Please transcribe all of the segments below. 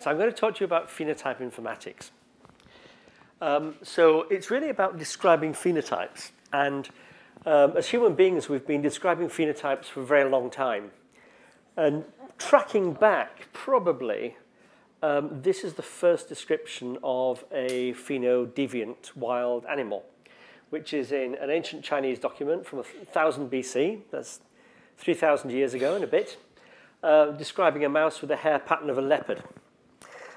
So I'm going to talk to you about phenotype informatics. So it's really about describing phenotypes. And as human beings, we've been describing phenotypes for a very long time. And tracking back, probably, this is the first description of a phenodeviant wild animal, which is in an ancient Chinese document from 1000 BC, that's 3,000 years ago and a bit, describing a mouse with the hair pattern of a leopard.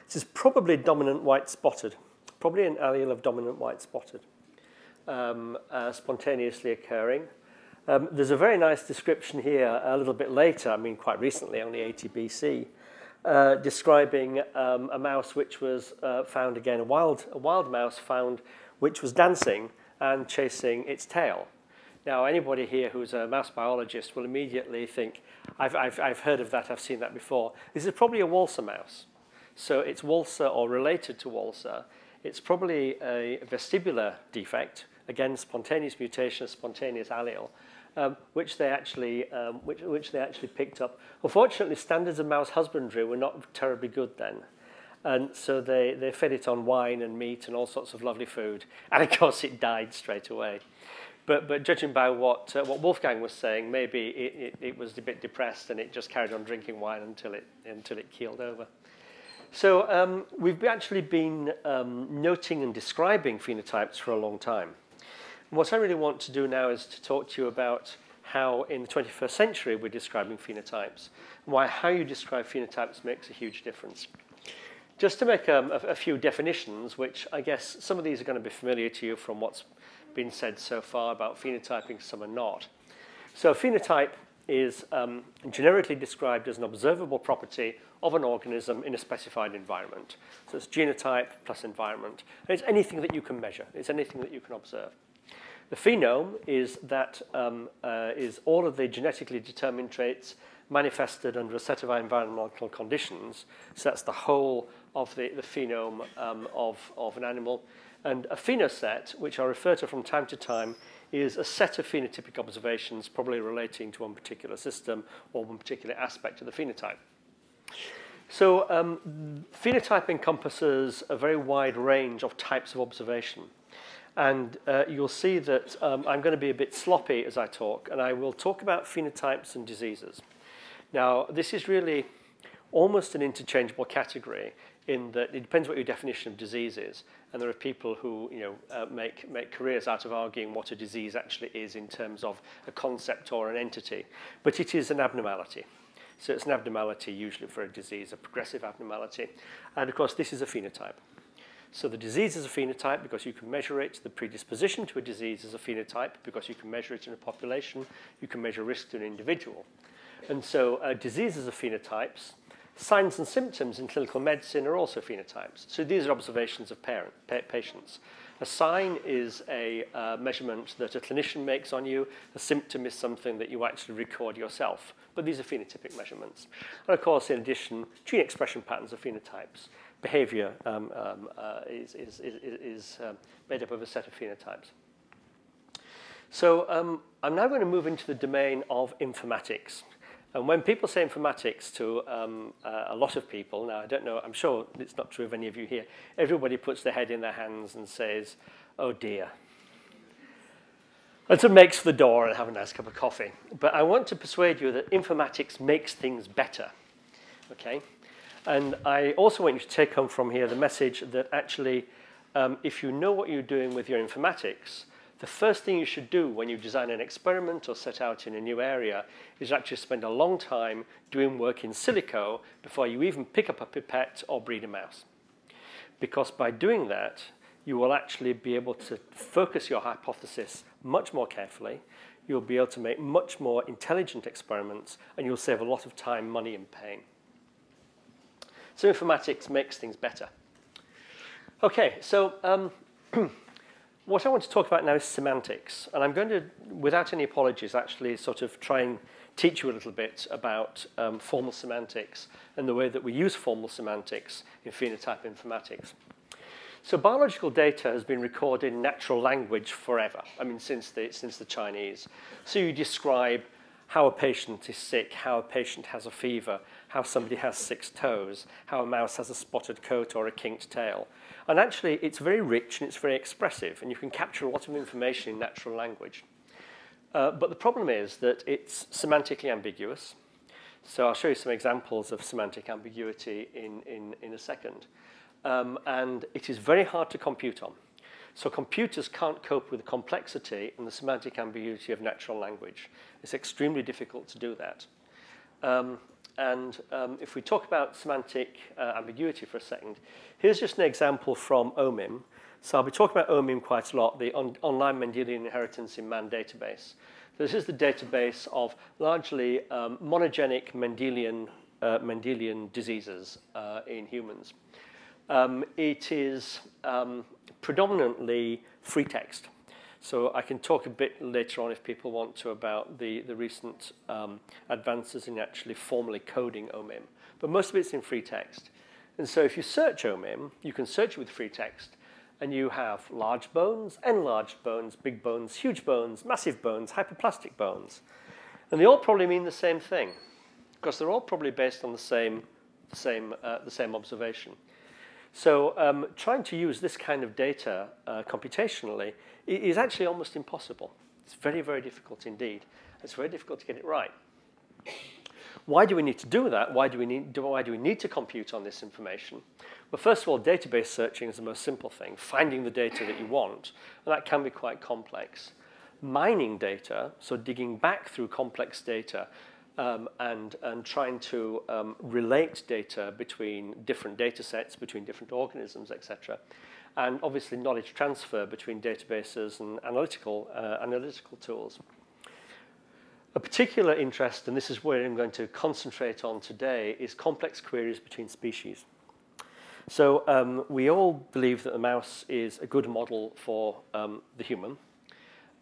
This is probably dominant white spotted, probably an allele of dominant white spotted, spontaneously occurring. There's a very nice description here a little bit later, I mean quite recently, only 80 BC, describing a mouse which was found again, a wild mouse found which was dancing and chasing its tail. Now, anybody here who's a mouse biologist will immediately think, I've heard of that, I've seen that before. This is probably a Walser mouse. So it's Walser or related to Walser. It's probably a vestibular defect, again, spontaneous mutation, spontaneous allele, which they actually picked up. Unfortunately, standards of mouse husbandry were not terribly good then. And so they fed it on wine and meat and all sorts of lovely food. And of course, it died straight away. But judging by what Wolfgang was saying, maybe it was a bit depressed and it just carried on drinking wine until it keeled over. So we've actually been noting and describing phenotypes for a long time. And what I really want to do now is to talk to you about how in the 21st century we're describing phenotypes, and why how you describe phenotypes makes a huge difference. Just to make a few definitions, which I guess some of these are going to be familiar to you from what's been said so far about phenotyping, some are not. So a phenotype is generically described as an observable property of an organism in a specified environment. So it's genotype plus environment. And it's anything that you can measure. It's anything that you can observe. The phenome is that is all of the genetically determined traits manifested under a set of environmental conditions. So that's the whole of the phenome of an animal. And a phenoset, which I refer to from time to time, is a set of phenotypic observations probably relating to one particular system or one particular aspect of the phenotype. So phenotype encompasses a very wide range of types of observation. And you'll see that I'm going to be a bit sloppy as I talk, and I will talk about phenotypes and diseases. Now, this is really almost an interchangeable category in that it depends what your definition of disease is. And there are people who make careers out of arguing what a disease actually is in terms of a concept or an entity. But it is an abnormality. So it's an abnormality usually for a disease, a progressive abnormality. And of course, this is a phenotype. So the disease is a phenotype because you can measure it. The predisposition to a disease is a phenotype because you can measure it in a population. You can measure risk to an individual. And so diseases are phenotypes. Signs and symptoms in clinical medicine are also phenotypes. So these are observations of patients. A sign is a measurement that a clinician makes on you. A symptom is something that you actually record yourself. But these are phenotypic measurements. And of course, in addition, gene expression patterns are phenotypes. Behavior is made up of a set of phenotypes. So I'm now going to move into the domain of informatics. And when people say informatics to a lot of people, now I don't know, I'm sure it's not true of any of you here, everybody puts their head in their hands and says, oh dear. And so makes for the door and have a nice cup of coffee. But I want to persuade you that informatics makes things better, okay? And I also want you to take home from here the message that actually, if you know what you're doing with your informatics, the first thing you should do when you design an experiment or set out in a new area is actually spend a long time doing work in silico before you even pick up a pipette or breed a mouse. Because by doing that, you will actually be able to focus your hypothesis much more carefully. You'll be able to make much more intelligent experiments, and you'll save a lot of time, money, and pain. So informatics makes things better. Okay, so what I want to talk about now is semantics. And I'm going to, without any apologies, actually sort of try and teach you a little bit about formal semantics and the way that we use formal semantics in phenotype informatics. So biological data has been recorded in natural language forever. I mean, since the Chinese. So you describe how a patient is sick, how a patient has a fever, how somebody has 6 toes, how a mouse has a spotted coat or a kinked tail. And actually, it's very rich and it's very expressive, and you can capture a lot of information in natural language. But the problem is that it's semantically ambiguous. So I'll show you some examples of semantic ambiguity in a second. And it is very hard to compute on. So computers can't cope with the complexity and the semantic ambiguity of natural language. It's extremely difficult to do that. If we talk about semantic ambiguity for a second, here's just an example from OMIM. So I'll be talking about OMIM quite a lot, the Online Mendelian Inheritance in Man database. This is the database of largely monogenic Mendelian diseases in humans. It is predominantly free text. So I can talk a bit later on if people want to about the recent advances in actually formally coding OMIM. But most of it's in free text. And so if you search OMIM, you can search with free text, and you have large bones, enlarged bones, big bones, huge bones, massive bones, hyperplastic bones. And they all probably mean the same thing, because they're all probably based on the same observation. So trying to use this kind of data computationally is actually almost impossible. It's very, very difficult indeed. It's very difficult to get it right. Why do we need to do that? Why do we need to compute on this information? Well, first of all, database searching is the most simple thing, finding the data that you want, and that can be quite complex. Mining data, so digging back through complex data and trying to relate data between different data sets, between different organisms, etc. And obviously knowledge transfer between databases and analytical tools. A particular interest, and this is where I'm going to concentrate on today, is complex queries between species. So we all believe that the mouse is a good model for the human.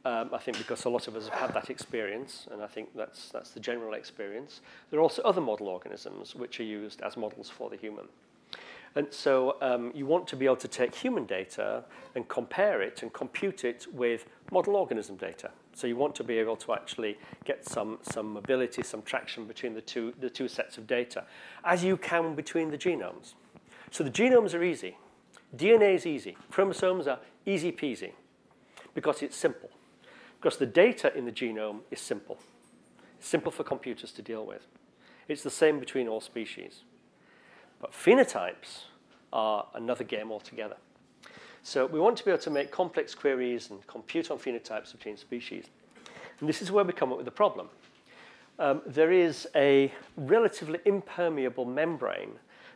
I think because a lot of us have had that experience, and I think that's the general experience. There are also other model organisms which are used as models for the human. And so you want to be able to take human data and compare it and compute it with model organism data. So you want to be able to actually get some ability, some traction between the two sets of data, as you can between the genomes. So the genomes are easy. DNA is easy. Chromosomes are easy peasy because it's simple. Because the data in the genome is simple. It's simple for computers to deal with. It's the same between all species. But phenotypes are another game altogether. So we want to be able to make complex queries and compute on phenotypes between species. And this is where we come up with a problem. There is a relatively impermeable membrane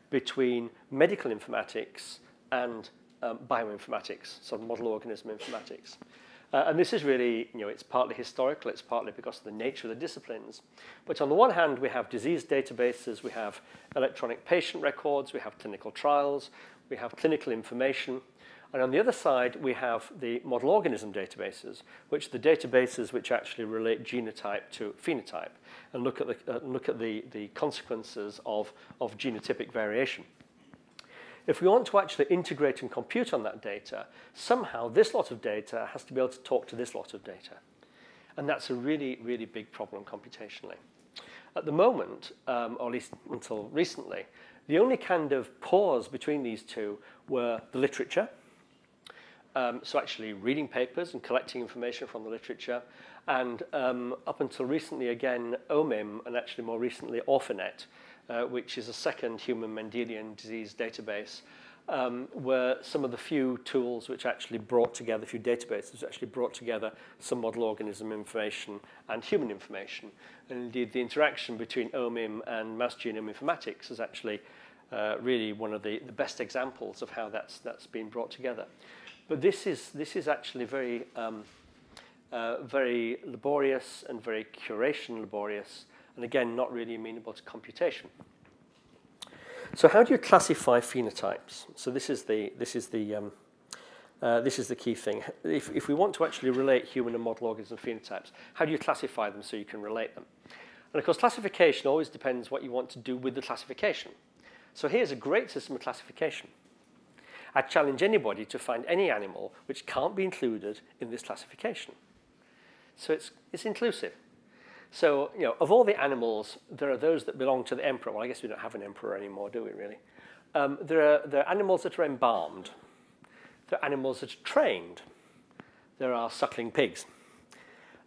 between medical informatics and bioinformatics, so model organism informatics. And this is really, it's partly historical, it's partly because of the nature of the disciplines. But on the one hand, we have disease databases, we have electronic patient records, we have clinical trials, we have clinical information. And on the other side, we have the model organism databases, which are the databases which actually relate genotype to phenotype and look at the consequences of genotypic variation. If we want to actually integrate and compute on that data, somehow this lot of data has to be able to talk to this lot of data. And that's a really, really big problem computationally. At the moment, or at least until recently, the only kind of pause between these two were the literature. So actually reading papers and collecting information from the literature. And up until recently, again, OMIM, and actually more recently, Orphanet, which is a second human Mendelian disease database, were some of the few tools which actually brought together, a few databases which actually brought together some model organism information and human information. And indeed, the interaction between OMIM and mouse genome informatics is actually really one of the best examples of how that's been brought together. But this is actually very, very laborious and very curation laborious, and again, not really amenable to computation. So how do you classify phenotypes? So this is the key thing. If we want to actually relate human and model organism phenotypes, how do you classify them so you can relate them? And of course, classification always depends what you want to do with the classification. So here's a great system of classification. I challenge anybody to find any animal which can't be included in this classification. So it's inclusive. So, you know, of all the animals, there are those that belong to the emperor. Well, I guess we don't have an emperor anymore, do we, really? There are animals that are embalmed. There are animals that are trained. There are suckling pigs.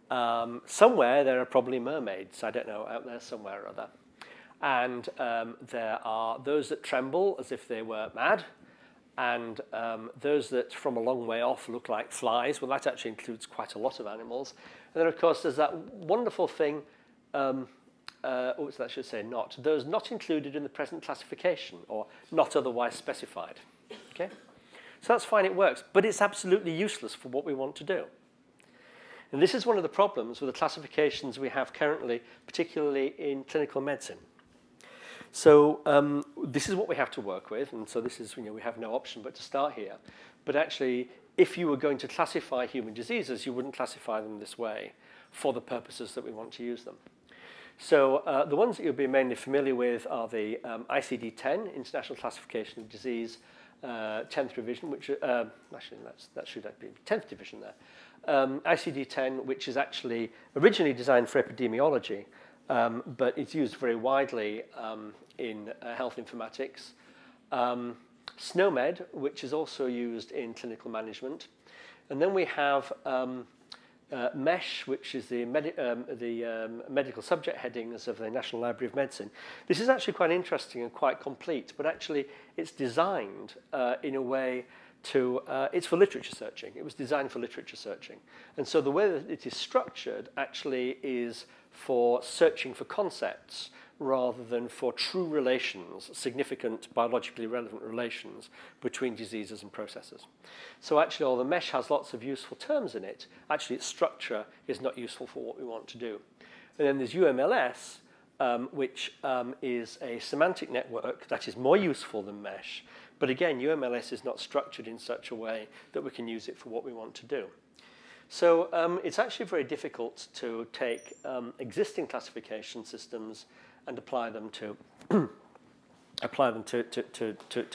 Somewhere there are probably mermaids, I don't know, out there somewhere or other. And there are those that tremble as if they were mad, and those that from a long way off look like flies. Well, that actually includes quite a lot of animals. And then, of course, there's that wonderful thing, I should say not, those not included in the present classification or not otherwise specified. Okay? So that's fine, it works, but it's absolutely useless for what we want to do. And this is one of the problems with the classifications we have currently, particularly in clinical medicine. So this is what we have to work with, and so this is, you know, we have no option but to start here. But actually, if you were going to classify human diseases, you wouldn't classify them this way for the purposes that we want to use them. So the ones that you'll be mainly familiar with are the ICD-10, International Classification of Disease, 10th revision, which actually that should be 10th division there. ICD-10, which is actually originally designed for epidemiology, but it's used very widely in health informatics. SNOMED, which is also used in clinical management. And then we have MESH, which is the medical subject headings of the National Library of Medicine. This is actually quite interesting and quite complete, but actually it's designed in a way to, it's for literature searching. It was designed for literature searching. And so the way that it is structured actually is for searching for concepts rather than for true relations, significant biologically relevant relations between diseases and processes. So actually, although MESH has lots of useful terms in it, actually its structure is not useful for what we want to do. And then there's UMLS, which is a semantic network that is more useful than MESH. But again, UMLS is not structured in such a way that we can use it for what we want to do. So it's actually very difficult to take existing classification systems and apply them to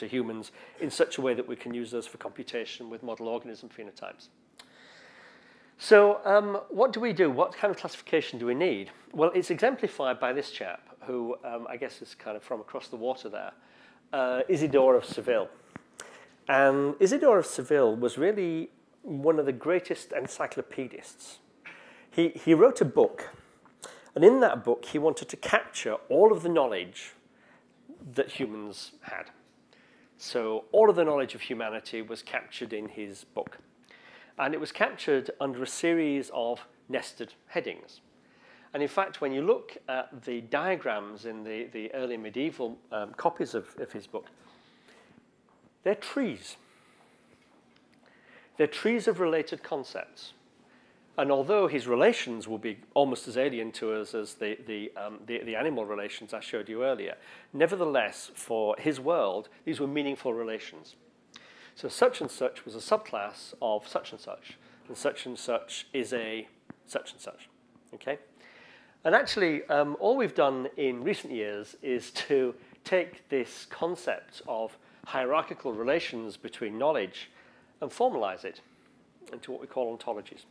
humans in such a way that we can use those for computation with model organism phenotypes. So what do we do? What kind of classification do we need? Well, it's exemplified by this chap, who I guess is kind of from across the water there, Isidore of Seville. And Isidore of Seville was really one of the greatest encyclopedists. He wrote a book, and in that book he wanted to capture all of the knowledge that humans had. So all of the knowledge of humanity was captured in his book. And it was captured under a series of nested headings. And in fact, when you look at the diagrams in the early medieval copies of his book, they're trees. They're trees of related concepts. And although his relations will be almost as alien to us as the animal relations I showed you earlier, nevertheless, for his world, these were meaningful relations. So such and such was a subclass of such and such is a such and such. Okay? And actually, all we've done in recent years is to take this concept of hierarchical relations between knowledge and formalize it into what we call ontologies.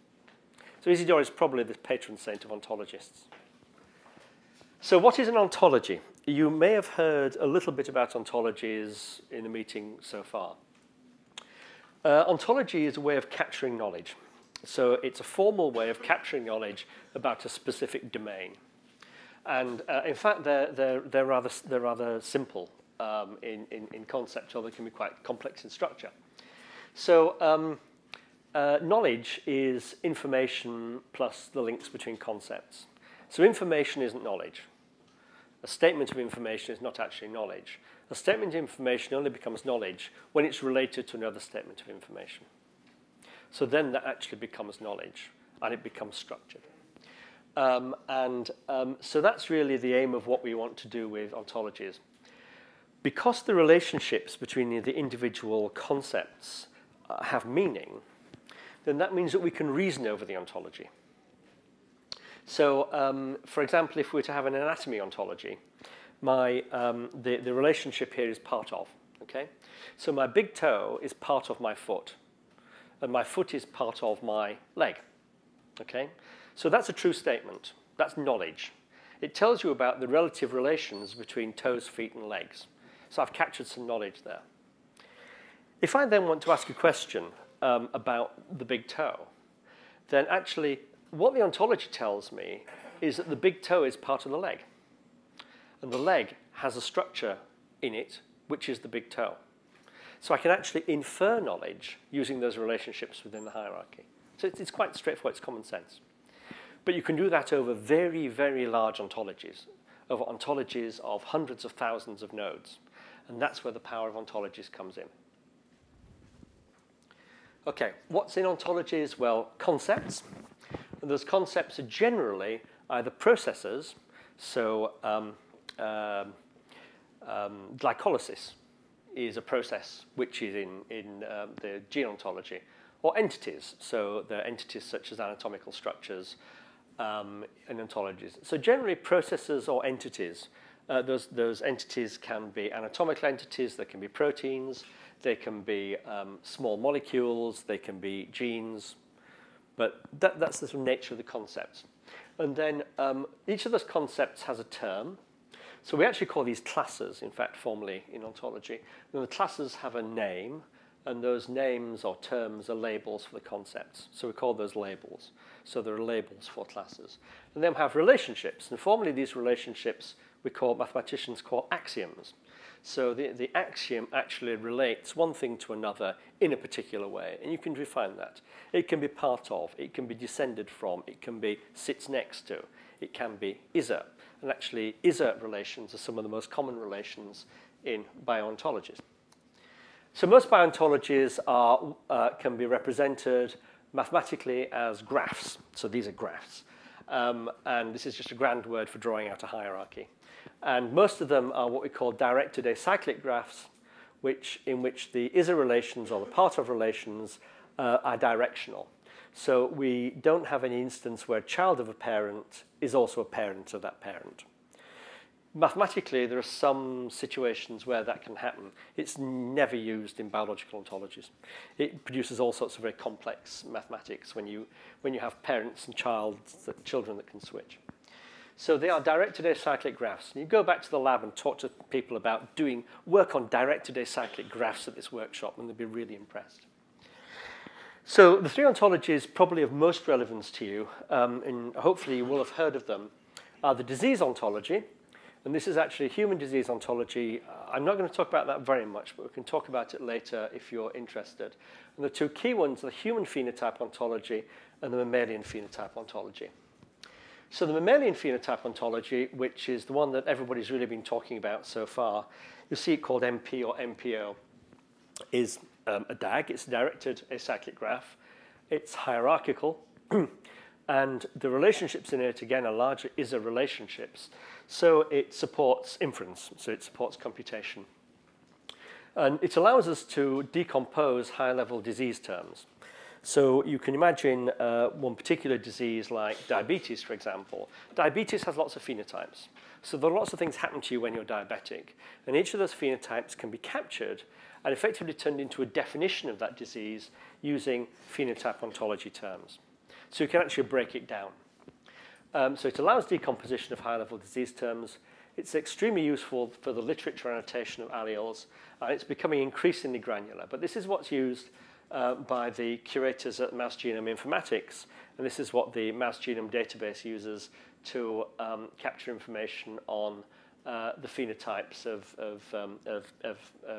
So Isidore is probably the patron saint of ontologists. So what is an ontology? You may have heard a little bit about ontologies in the meeting so far. Ontology is a way of capturing knowledge. So it's a formal way of capturing knowledge about a specific domain. And in fact, they're rather simple in concept, although they can be quite complex in structure. So knowledge is information plus the links between concepts. So information isn't knowledge. A statement of information is not actually knowledge. A statement of information only becomes knowledge when it's related to another statement of information. So then that actually becomes knowledge, and it becomes structured. So that's really the aim of what we want to do with ontologies. Because the relationships between the individual concepts have meaning, then that means that we can reason over the ontology. So, for example, if we were to have an anatomy ontology, the relationship here is part of, okay? So my big toe is part of my foot, and my foot is part of my leg, okay? So that's a true statement. That's knowledge. It tells you about the relative relations between toes, feet, and legs. So I've captured some knowledge there. If I then want to ask a question about the big toe, then actually what the ontology tells me is that the big toe is part of the leg. And the leg has a structure in it, which is the big toe. So I can actually infer knowledge using those relationships within the hierarchy. So it's quite straightforward, it's common sense. But you can do that over very, very large ontologies, over ontologies of hundreds of thousands of nodes. And that's where the power of ontologies comes in. OK, what's in ontologies? Well, concepts. And those concepts are generally either processes, so glycolysis is a process which is in the gene ontology, or entities. So there are entities such as anatomical structures and ontologies. So generally processes or entities. Those entities can be anatomical entities, they can be proteins, they can be small molecules, they can be genes. But that's the sort of nature of the concepts. And then each of those concepts has a term. So we actually call these classes, in fact, formally in ontology. And the classes have a name, and those names or terms are labels for the concepts. So we call those labels. So there are labels for classes. And then we have relationships. And formally, these relationships mathematicians call axioms. So the axiom actually relates one thing to another in a particular way. And you can define that. It can be part of, it can be descended from, it can be sits next to, it can be is-a. And actually, is-a relations are some of the most common relations in biontologies. So most biontologies can be represented mathematically as graphs. So these are graphs. And this is just a grand word for drawing out a hierarchy. And most of them are what we call directed acyclic graphs, in which the is-a relations or the part of relations are directional. So we don't have any instance where a child of a parent is also a parent of that parent. Mathematically, there are some situations where that can happen. It's never used in biological ontologies. It produces all sorts of very complex mathematics when you have parents and children that can switch. So they are directed acyclic graphs. And you go back to the lab and talk to people about doing work on directed acyclic graphs at this workshop, and they'll be really impressed. So the three ontologies probably of most relevance to you, and hopefully you will have heard of them, are the disease ontology. And this is actually a human disease ontology. I'm not going to talk about that very much, but we can talk about it later if you're interested. And the two key ones are the human phenotype ontology and the mammalian phenotype ontology. So the mammalian phenotype ontology, which is the one that everybody's really been talking about so far, you'll see it called MP or MPO, is a DAG. It's a directed acyclic graph. It's hierarchical. And the relationships in it, again, are largely is-a relationships. So it supports inference. So it supports computation. And it allows us to decompose high-level disease terms. So you can imagine one particular disease like diabetes, for example. Diabetes has lots of phenotypes. So there are lots of things happen to you when you're diabetic. And each of those phenotypes can be captured and effectively turned into a definition of that disease using phenotype ontology terms. So you can actually break it down. So it allows decomposition of high-level disease terms. It's extremely useful for the literature annotation of alleles. And it's becoming increasingly granular. But this is what's used by the curators at Mouse Genome Informatics. And this is what the Mouse Genome database uses to capture information on the phenotypes of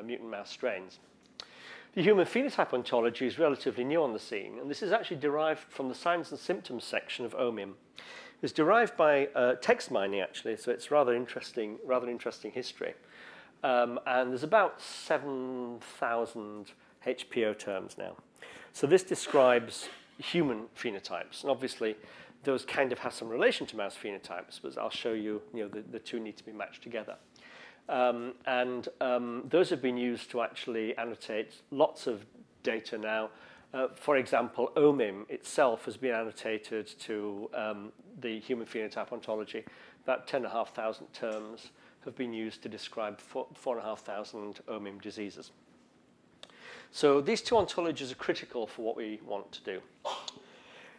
mutant mouse strains. The human phenotype ontology is relatively new on the scene, and this is actually derived from the signs and symptoms section of OMIM. It's derived by text mining, actually, so it's rather interesting history. And there's about 7,000 HPO terms now. So this describes human phenotypes, and obviously those kind of have some relation to mouse phenotypes, but I'll show you, the two need to be matched together. Those have been used to actually annotate lots of data now. For example, OMIM itself has been annotated to the human phenotype ontology. About 10,500 terms have been used to describe 4,500 OMIM diseases. So these two ontologies are critical for what we want to do.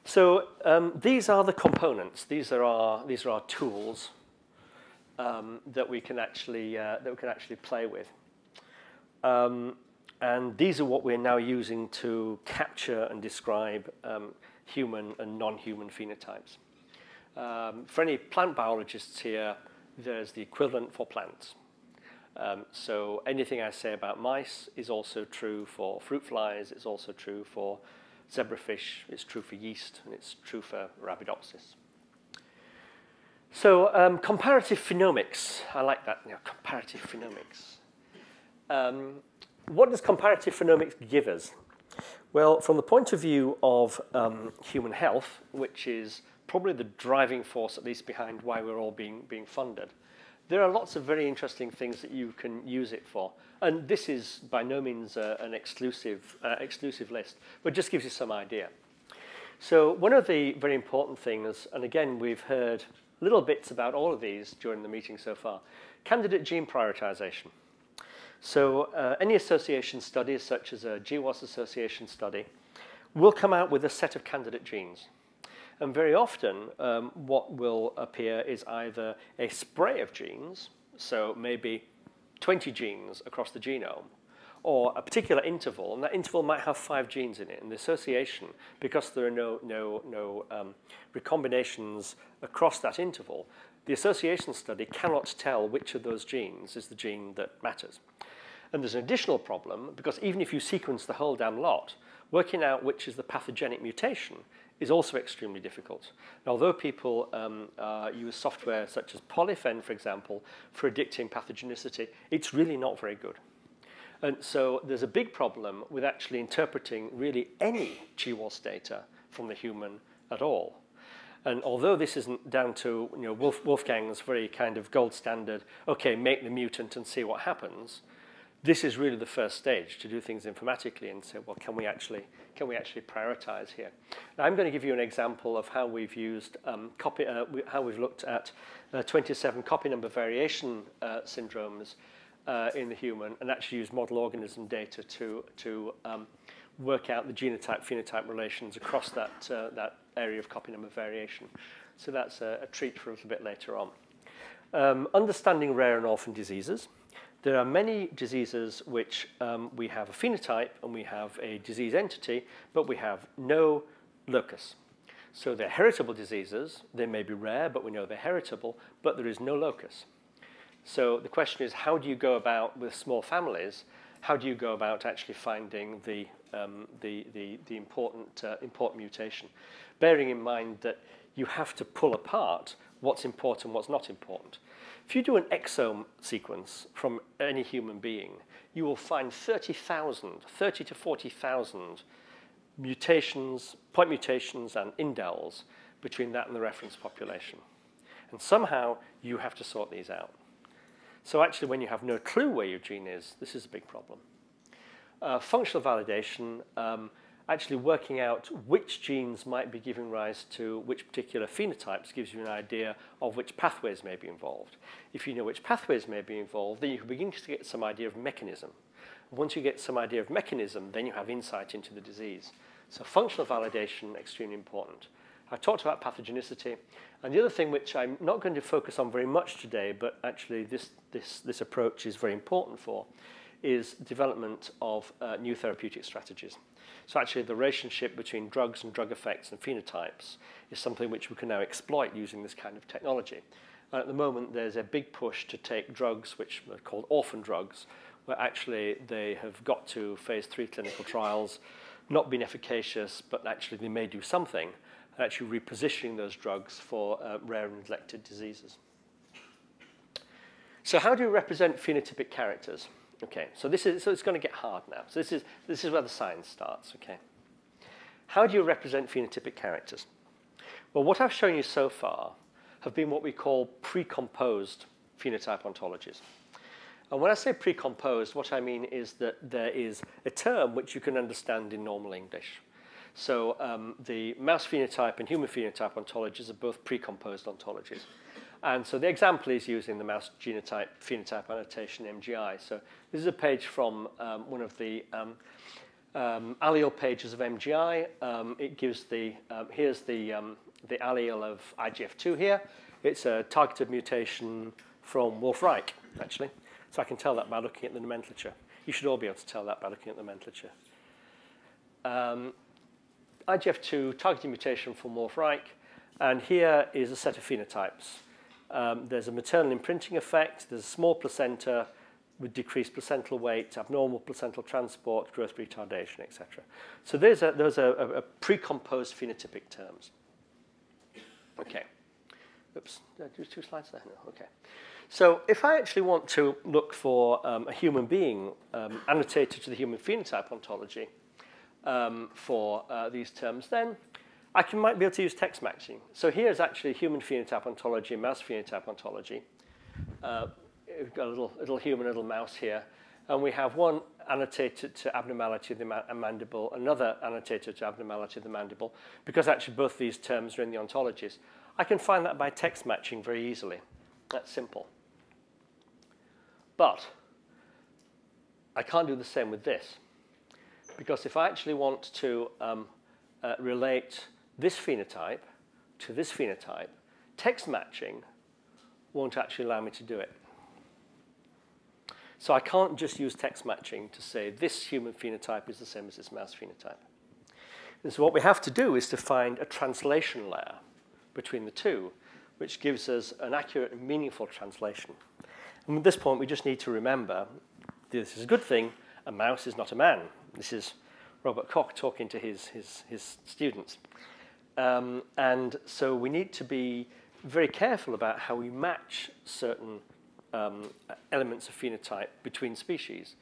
So these are the components. These are our tools that we can actually play with. And these are what we're now using to capture and describe human and non-human phenotypes. For any plant biologists here, there's the equivalent for plants. So anything I say about mice is also true for fruit flies, it's also true for zebrafish, it's true for yeast, and it's true for Arabidopsis. So comparative phenomics, I like that, comparative phenomics. What does comparative phenomics give us? Well, from the point of view of human health, which is probably the driving force, at least behind why we're all being funded, there are lots of very interesting things that you can use it for. And this is by no means an exclusive list, but just gives you some idea. So one of the very important things, and again, we've heard little bits about all of these during the meeting so far, candidate gene prioritization. So any association studies, such as a GWAS association study, will come out with a set of candidate genes. And very often, what will appear is either a spray of genes, so maybe 20 genes across the genome, or a particular interval, and that interval might have 5 genes in it. And the association, because there are no recombinations across that interval, the association study cannot tell which of those genes is the gene that matters. And there's an additional problem, because even if you sequence the whole damn lot, working out which is the pathogenic mutation is also extremely difficult. And although people use software such as Polyphen, for example, for predicting pathogenicity, it's really not very good. And so there's a big problem with actually interpreting really any GWAS data from the human at all. And although this isn't down to Wolfgang's very kind of gold standard, okay, make the mutant and see what happens, this is really the first stage to do things informatically and say, well, can we actually prioritize here? Now, I'm going to give you an example of how we've used how we've looked at 27 copy number variation syndromes in the human, and actually use model organism data to work out the genotype-phenotype relations across that area of copy number variation. So that's a treat for a little bit later on. Understanding rare and orphan diseases. There are many diseases which we have a phenotype and we have a disease entity, but we have no locus. So they're heritable diseases. They may be rare, but we know they're heritable, but there is no locus. So the question is, how do you go about, with small families, how do you go about actually finding the important mutation? Bearing in mind that you have to pull apart what's important, what's not important. If you do an exome sequence from any human being, you will find 30 to 40,000 mutations, point mutations and indels between that and the reference population. And somehow you have to sort these out. So actually, when you have no clue where your gene is, this is a big problem. Functional validation, actually working out which genes might be giving rise to which particular phenotypes gives you an idea of which pathways may be involved. If you know which pathways may be involved, then you can begin to get some idea of mechanism. Once you get some idea of mechanism, then you have insight into the disease. So functional validation, extremely important. I talked about pathogenicity, and the other thing which I'm not going to focus on very much today, but actually this approach is very important for, is development of new therapeutic strategies. So actually the relationship between drugs and drug effects and phenotypes is something which we can now exploit using this kind of technology. And at the moment there's a big push to take drugs which are called orphan drugs, where actually they have got to phase 3 clinical trials, not been efficacious, but actually they may do something, and actually repositioning those drugs for rare and neglected diseases. So how do you represent phenotypic characters? Okay, so it's going to get hard now. So this is where the science starts. Okay, how do you represent phenotypic characters? Well, what I've shown you so far have been what we call precomposed phenotype ontologies. And when I say precomposed, what I mean is that there is a term which you can understand in normal English. So the mouse phenotype and human phenotype ontologies are both precomposed ontologies. And so the example is using the mouse genotype phenotype annotation MGI. So this is a page from one of the allele pages of MGI. It gives the, here's the allele of IGF2 here. It's a targeted mutation from Wolf-Reich, actually. So I can tell that by looking at the nomenclature. You should all be able to tell that by looking at the nomenclature. IGF2 targeted mutation from Wolf-Reich. And here is a set of phenotypes. There's a maternal imprinting effect. There's a small placenta with decreased placental weight, abnormal placental transport, growth retardation, etc. So those are precomposed phenotypic terms. Okay. Oops, did I do 2 slides there? No, okay. So if I actually want to look for a human being annotated to the human phenotype ontology for these terms, then I might be able to use text matching. So here's actually human phenotype ontology and mouse phenotype ontology. We've got a little human, little mouse here. And we have one annotated to abnormality of the mandible, another annotated to abnormality of the mandible, because actually both these terms are in the ontologies. I can find that by text matching very easily. That's simple. But I can't do the same with this. Because if I actually want to relate this phenotype to this phenotype, text matching won't actually allow me to do it. So I can't just use text matching to say this human phenotype is the same as this mouse phenotype. And so what we have to do is to find a translation layer between the two, which gives us an accurate and meaningful translation. And at this point, we just need to remember, this is a good thing, a mouse is not a man. This is Robert Koch talking to his students. And so we need to be very careful about how we match certain elements of phenotype between species,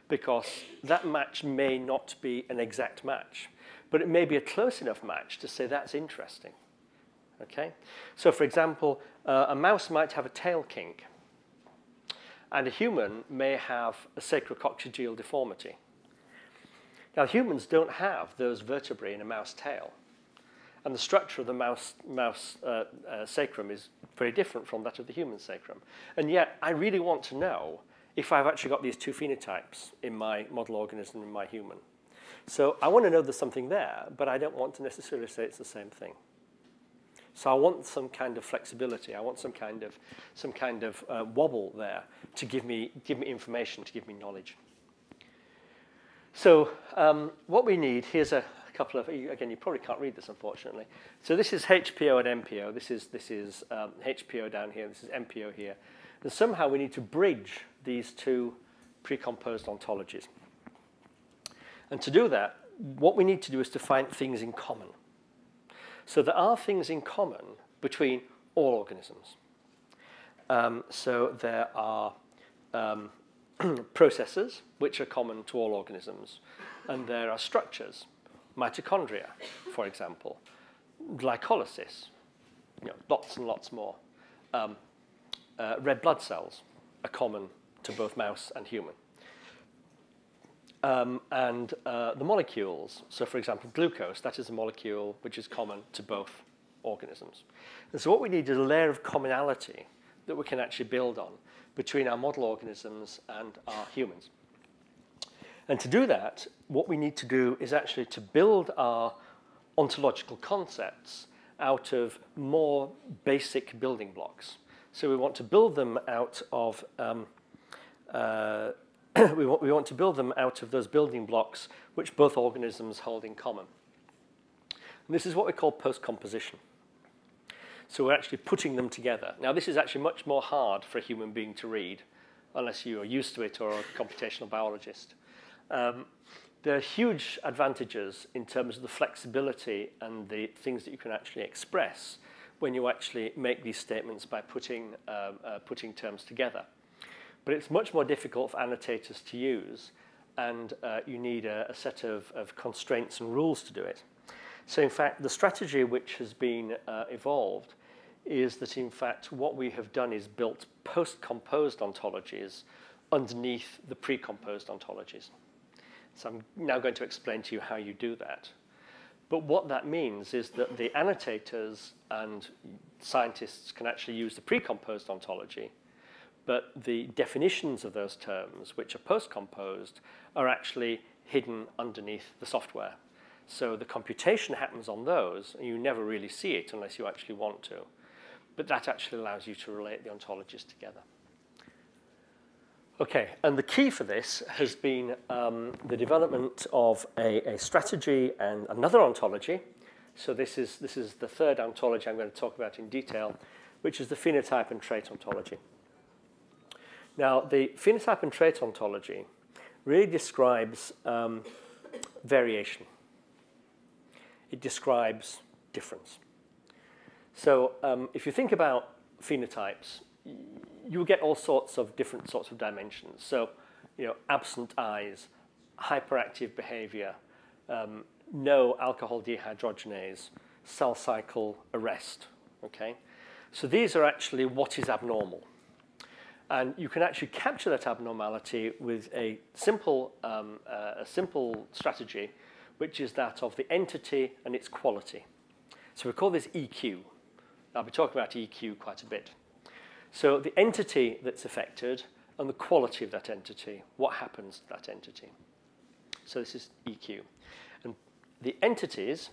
because that match may not be an exact match, but it may be a close enough match to say that's interesting. Okay? So for example, a mouse might have a tail kink, and a human may have a sacrococcygeal deformity. Now humans don't have those vertebrae in a mouse tail, and the structure of the mouse sacrum is very different from that of the human sacrum. And yet, I really want to know if I've actually got these two phenotypes in my model organism and in my human. So I want to know there's something there, but I don't want to necessarily say it's the same thing. So I want some kind of flexibility. I want some kind of wobble there to give me information, to give me knowledge. So what we need, here's a couple of, again, you probably can't read this, unfortunately. So this is HPO and MPO. This is HPO down here. This is MPO here. And somehow we need to bridge these two precomposed ontologies. And to do that, what we need to do is to find things in common. So there are things in common between all organisms. So there are processes, which are common to all organisms. And there are structures, mitochondria, for example, glycolysis, lots and lots more. Red blood cells are common to both mouse and human. And the molecules, so for example, glucose, that is a molecule which is common to both organisms. And so what we need is a layer of commonality that we can actually build on between our model organisms and our humans. And to do that, what we need to do is actually to build our ontological concepts out of more basic building blocks. So we want to build them out of we want to build them out of those building blocks which both organisms hold in common. And this is what we call post-composition. So we're actually putting them together. Now, this is actually much more hard for a human being to read, unless you are used to it or a computational biologist. There are huge advantages in terms of the flexibility and the things that you can actually express when you actually make these statements by putting terms together. But it's much more difficult for annotators to use, and you need a set of constraints and rules to do it. So in fact, the strategy which has been evolved is that in fact what we have done is built post-composed ontologies underneath the pre-composed ontologies. So I'm now going to explain to you how you do that. But what that means is that the annotators and scientists can actually use the pre-composed ontology, but the definitions of those terms, which are post-composed, are actually hidden underneath the software. So the computation happens on those, and you never really see it unless you actually want to. But that actually allows you to relate the ontologies together. Okay, and the key for this has been the development of a strategy and another ontology. So this is the third ontology I'm going to talk about in detail, which is the phenotype and trait ontology. Now, the phenotype and trait ontology really describes variation. It describes difference. So if you think about phenotypes, you'll get all sorts of different sorts of dimensions. So, absent eyes, hyperactive behavior, no alcohol dehydrogenase, cell cycle arrest, okay? So these are actually what is abnormal. And you can actually capture that abnormality with a simple strategy, which is that of the entity and its quality. So we call this EQ. I'll be talking about EQ quite a bit. So the entity that's affected and the quality of that entity, what happens to that entity. So this is EQ. And the entities,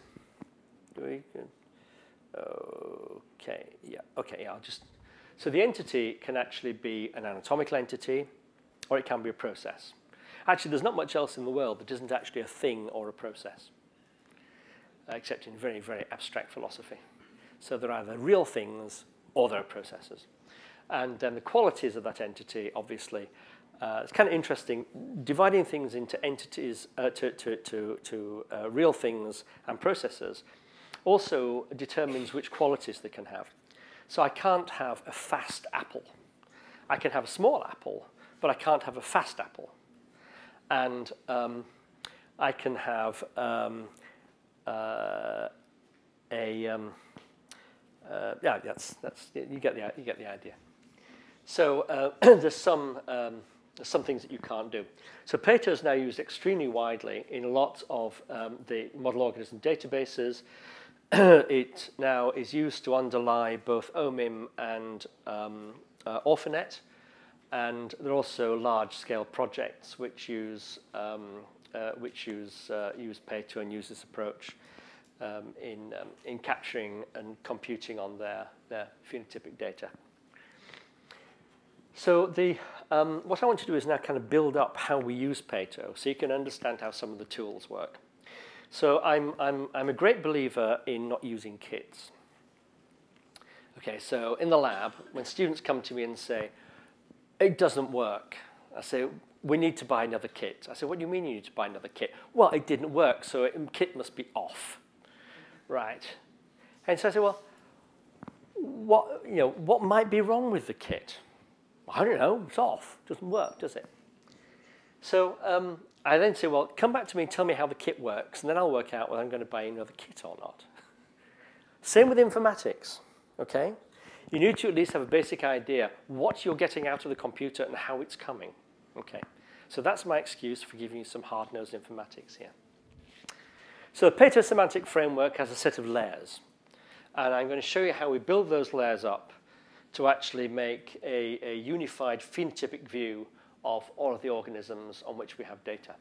so the entity can actually be an anatomical entity, or it can be a process. Actually, there's not much else in the world that isn't actually a thing or a process, except in very, very abstract philosophy. So they're either real things or they're processes. And then the qualities of that entity, obviously, it's kind of interesting. Dividing things into entities, to real things and processes also determines which qualities they can have. So I can't have a fast apple. I can have a small apple, but I can't have a fast apple. And I can have you get the idea. So there's some things that you can't do. So Pato is now used extremely widely in a lot of the model organism databases. It now is used to underlie both OMIM and OrphaNet, and there are also large-scale projects which use Pato and use this approach in capturing and computing on their phenotypic data. So what I want to do is now kind of build up how we use Pato, so you can understand how some of the tools work. So I'm a great believer in not using kits. Okay, so in the lab, when students come to me and say, it doesn't work, I say, we need to buy another kit. I say, what do you mean you need to buy another kit? Well, it didn't work, so the kit must be off. Right. And so I say, well, what might be wrong with the kit? I don't know, it's off, doesn't work, does it? So I then say, well, come back to me and tell me how the kit works, and then I'll work out whether I'm going to buy another kit or not. Same with informatics, okay? You need to at least have a basic idea what you're getting out of the computer and how it's coming, okay? So that's my excuse for giving you some hard-nosed informatics here. So the Pato semantic framework has a set of layers, and I'm going to show you how we build those layers up to actually make a unified phenotypic view of all of the organisms on which we have data.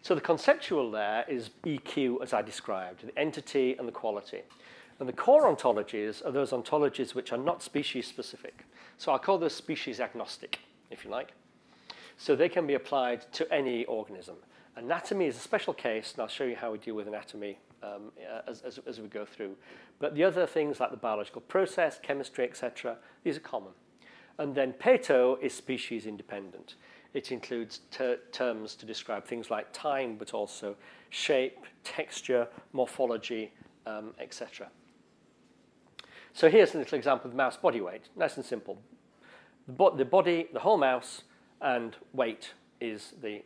So the conceptual layer is EQ, as I described, the entity and the quality. And the core ontologies are those ontologies which are not species-specific. So I'll call those species-agnostic, if you like. So they can be applied to any organism. Anatomy is a special case, and I'll show you how we deal with anatomy as we go through. But the other things like the biological process, chemistry, etc., these are common. And then Pato is species independent. It includes terms to describe things like time, but also shape, texture, morphology, etc. So here's a little example of mouse body weight. Nice and simple. The body, the whole mouse, and weight is the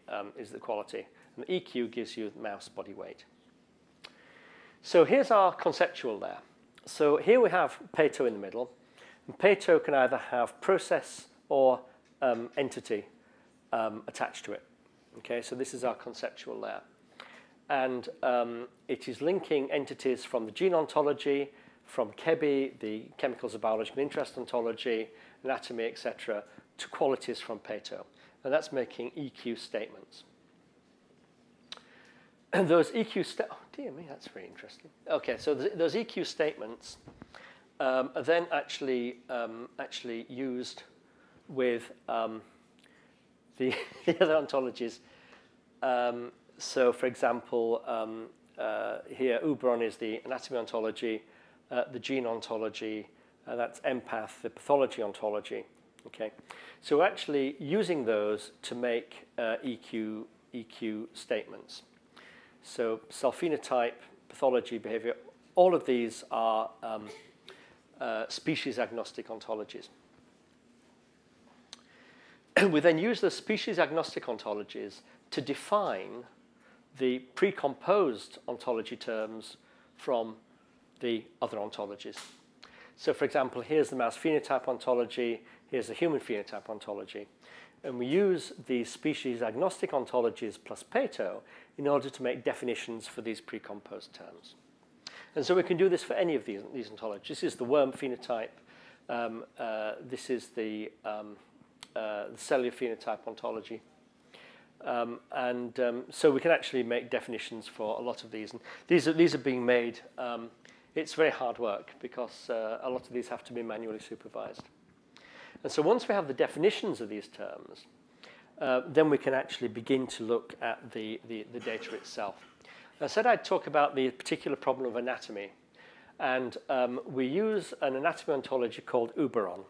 quality. And the EQ gives you mouse body weight. So here's our conceptual layer. So here we have Pato in the middle. And Pato can either have process or entity attached to it. Okay, so this is our conceptual layer. And it is linking entities from the gene ontology, from CGEB, the chemicals of biological interest ontology, anatomy, etc., to qualities from Pato. And that's making EQ statements. those EQ oh dear me, that's very interesting. Okay, so those EQ statements are then actually used with the other ontologies. So, for example, here Uberon is the anatomy ontology, the gene ontology, that's empath, the pathology ontology. Okay, so we're actually using those to make EQ statements. So self-phenotype, pathology, behavior, all of these are species-agnostic ontologies. We then use the species-agnostic ontologies to define the precomposed ontology terms from the other ontologies. So, for example, here's the mouse phenotype ontology, here's the human phenotype ontology. And we use these species-agnostic ontologies plus Pato in order to make definitions for these precomposed terms. And so we can do this for any of these ontologies. This is the worm phenotype. This is the cellular phenotype ontology. So we can actually make definitions for a lot of these. And these are being made. It's very hard work because a lot of these have to be manually supervised. And so once we have the definitions of these terms, then we can actually begin to look at the data itself. I said I'd talk about the particular problem of anatomy. And we use an anatomy ontology called Uberon.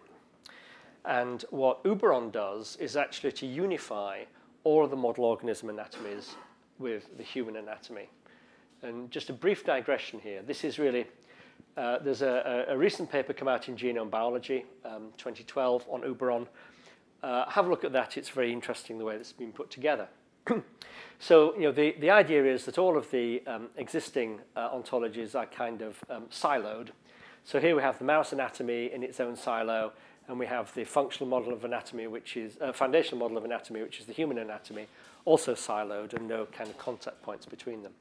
And what Uberon does is actually to unify all of the model organism anatomies with the human anatomy. And just a brief digression here. This is really, there's a recent paper come out in Genome Biology, 2012, on Uberon. Have a look at that. It's very interesting the way that's been put together. So, the idea is that all of the existing ontologies are kind of siloed. So here we have the mouse anatomy in its own silo, and we have the functional model of anatomy, which is foundational model of anatomy, which is the human anatomy, also siloed and no kind of contact points between them.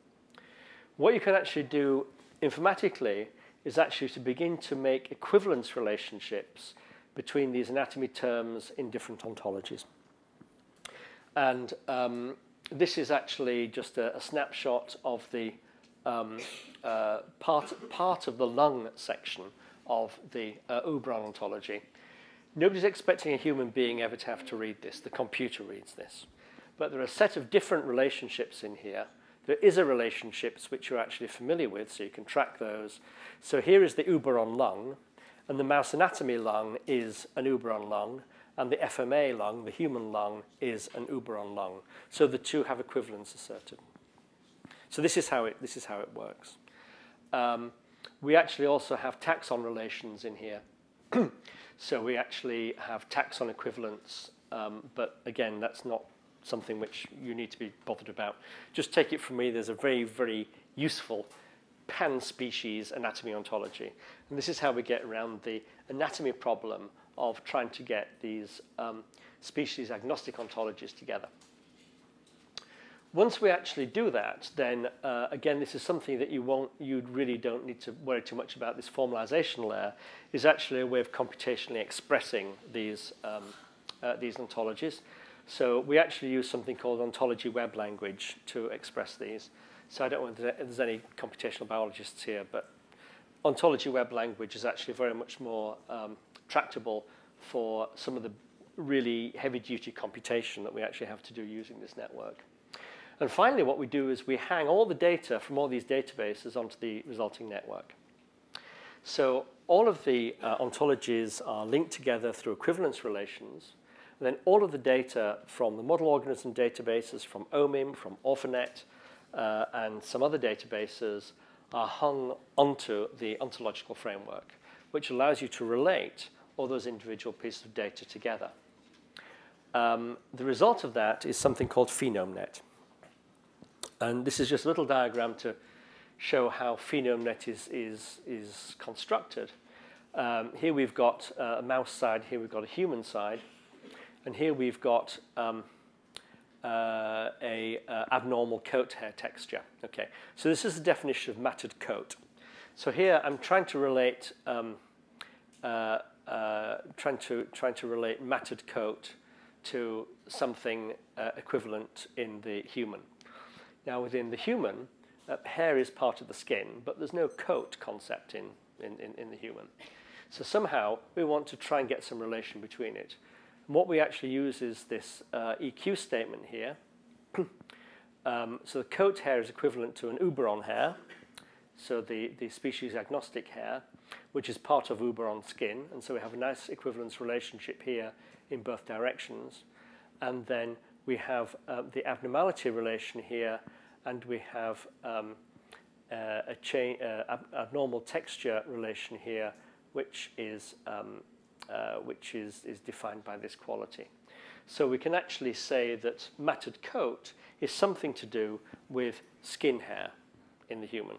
What you can actually do informatically is actually to begin to make equivalence relationships between these anatomy terms in different ontologies. And this is actually just a snapshot of the part of the lung section of the Uberon ontology. Nobody's expecting a human being ever to have to read this. The computer reads this. But there are a set of different relationships in here. There is a relationships which you're actually familiar with, so you can track those. So here is the Uberon lung, and the mouse anatomy lung is an Uberon lung, and the FMA lung, the human lung, is an Uberon lung. So the two have equivalence asserted. So this is how it works. We actually also have taxon relations in here. So we actually have taxon equivalence, but again, that's not something which you need to be bothered about. Just take it from me, there's a very, very useful pan-species anatomy ontology. And this is how we get around the anatomy problem of trying to get these species-agnostic ontologies together. Once we actually do that, then again, this is something that you really don't need to worry too much about. This formalization layer is actually a way of computationally expressing these ontologies. So we actually use something called Ontology Web Language to express these. So I don't know if there's any computational biologists here, but Ontology Web Language is actually very much more tractable for some of the really heavy-duty computation that we actually have to do using this network. And finally, what we do is we hang all the data from all these databases onto the resulting network. So all of the ontologies are linked together through equivalence relations. And then all of the data from the model organism databases, from OMIM, from Orphanet, and some other databases are hung onto the ontological framework, which allows you to relate all those individual pieces of data together. The result of that is something called PhenomeNet. And this is just a little diagram to show how PhenomeNet is constructed. Here we've got a mouse side, here we've got a human side, and here we've got abnormal coat hair texture. Okay, so this is the definition of matted coat. So here I'm trying to relate relate matted coat to something equivalent in the human. Now, within the human, hair is part of the skin, but there's no coat concept in the human. So somehow, we want to try and get some relation between it. And what we actually use is this EQ statement here. So the coat hair is equivalent to an Uberon hair, so the species agnostic hair, which is part of Uberon skin. And so we have a nice equivalence relationship here in both directions. And then we have the abnormality relation here, and we have abnormal texture relation here, which is defined by this quality. So we can actually say that matted coat is something to do with skin hair in the human.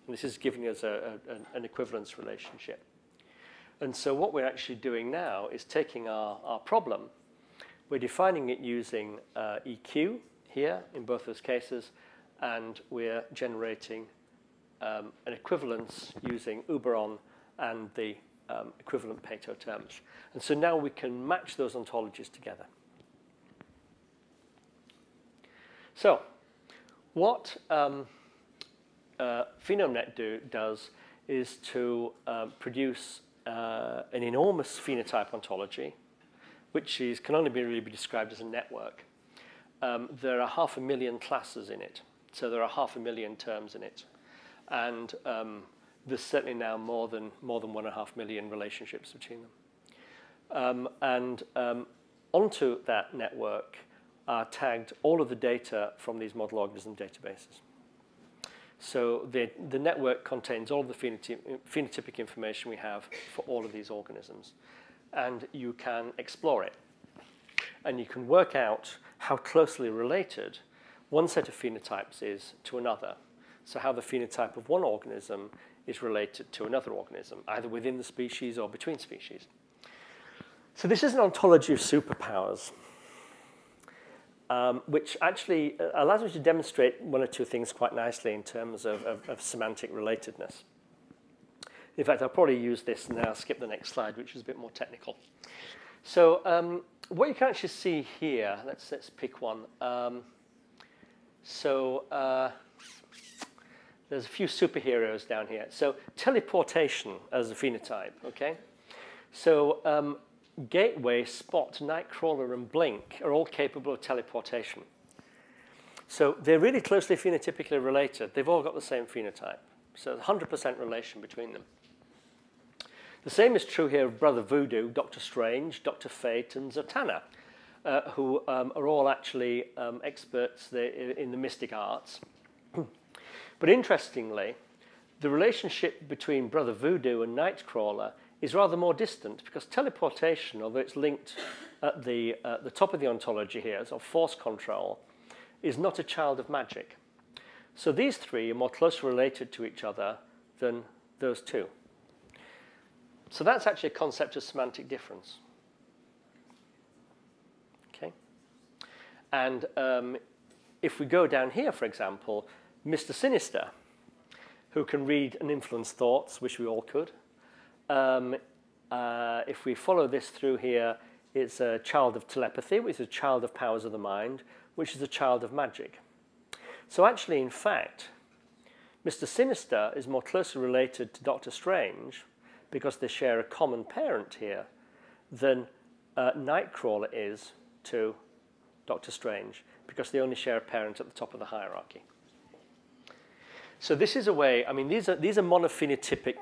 And this is giving us an equivalence relationship. And so what we're actually doing now is taking our problem, we're defining it using EQ here in both those cases, and we're generating an equivalence using Uberon and the equivalent Pareto terms. And so now we can match those ontologies together. So what PhenoMnet does is to produce an enormous phenotype ontology, which can only really be described as a network. There are 500,000 classes in it, so there are 500,000 terms in it. And there's certainly now more than 1.5 million relationships between them. Onto that network are tagged all of the data from these model organism databases. So the network contains all of the phenotypic information we have for all of these organisms. And you can explore it. And you can work out how closely related one set of phenotypes is to another. So how the phenotype of one organism is related to another organism, either within the species or between species. So this is an ontology of superpowers, which actually allows me to demonstrate one or two things quite nicely in terms of semantic relatedness. In fact, I'll probably use this and then I'll skip the next slide, which is a bit more technical. So what you can actually see here, let's pick one. There's a few superheroes down here. So teleportation as a phenotype, okay? So Gateway, Spot, Nightcrawler, and Blink are all capable of teleportation. So they're really closely phenotypically related. They've all got the same phenotype. So 100% relation between them. The same is true here of Brother Voodoo, Dr. Strange, Dr. Fate, and Zatanna, who are all actually experts in the mystic arts. But interestingly, the relationship between Brother Voodoo and Nightcrawler is rather more distant, because teleportation, although it's linked at the top of the ontology here, so force control, is not a child of magic. So these three are more closely related to each other than those two. So that's actually a concept of semantic difference. Okay? And if we go down here, for example, Mr. Sinister, who can read and influence thoughts, which we all could. If we follow this through here, it's a child of telepathy, which is a child of powers of the mind, which is a child of magic. So actually, in fact, Mr. Sinister is more closely related to Dr. Strange, because they share a common parent here, than Nightcrawler is to Dr. Strange, because they only share a parent at the top of the hierarchy. So this is a way, I mean, these are monophenotypic